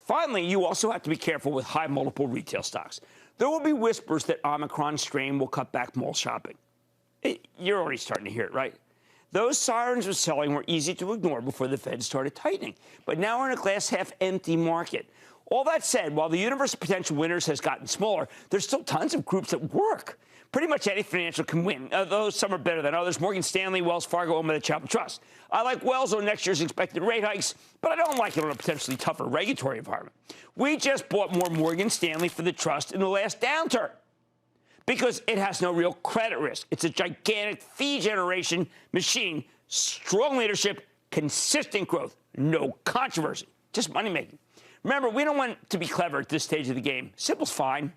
Finally, you also have to be careful with high multiple retail stocks. There will be whispers that Omicron strain will cut back mall shopping. You're already starting to hear it, right? Those sirens of selling were easy to ignore before the Fed started tightening. But now we're in a glass-half-empty market. All that said, while the universe of potential winners has gotten smaller, there's still tons of groups that work. Pretty much any financial can win, though some are better than others. Morgan Stanley, Wells Fargo, owned by the Chapel Trust. I like Wells on next year's expected rate hikes, but I don't like it on a potentially tougher regulatory environment. We just bought more Morgan Stanley for the trust in the last downturn because it has no real credit risk. It's a gigantic fee generation machine, strong leadership, consistent growth, no controversy, just money making. Remember, we don't want to be clever at this stage of the game. Simple's fine.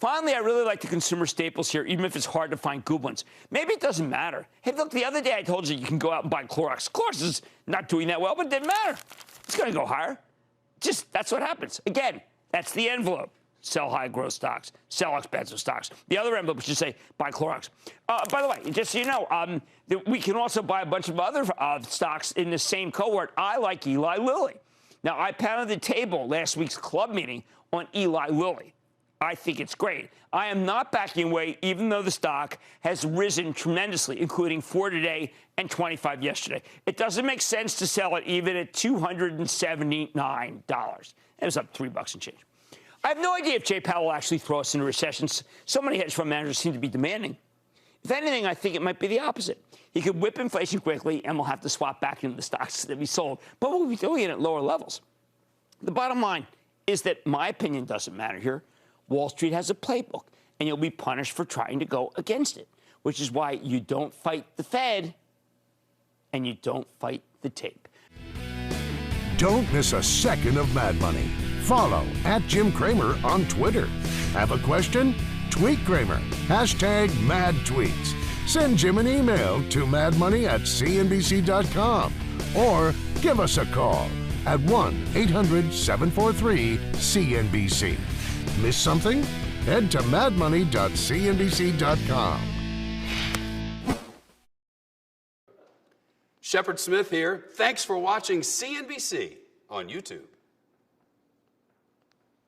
Finally, I really like the consumer staples here, even if it's hard to find good ones. Maybe it doesn't matter. Hey, look, the other day I told you can go out and buy Clorox. Clorox is not doing that well, but it didn't matter. It's going to go higher. Just, that's what happens. Again, that's the envelope. Sell high growth stocks, sell expensive stocks. The other envelope should say buy Clorox. By the way, just so you know, we can also buy a bunch of other stocks in the same cohort. I like Eli Lilly. Now, I pounded the table last week's club meeting on Eli Lilly. I think it's great. I am not backing away, even though the stock has risen tremendously, including 4 today and 25 yesterday. It doesn't make sense to sell it even at $279. It was up $3 and change. I have no idea if Jay Powell will actually throw us into recessions. So many hedge fund managers seem to be demanding. If anything, I think it might be the opposite. He could whip inflation quickly, and we'll have to swap back into the stocks that we sold, but we'll be doing it at lower levels. The bottom line is that my opinion doesn't matter here. Wall Street has a playbook, and you'll be punished for trying to go against it, which is why you don't fight the Fed and you don't fight the tape. Don't miss a second of Mad Money. Follow @Jim Cramer on Twitter. Have a question? Tweet Cramer. #MadTweets. Send Jim an email to madmoney@cnbc.com or give us a call at 1-800-743-CNBC. Miss something? Head to madmoney.cnbc.com. Shepard Smith here. Thanks for watching CNBC on YouTube.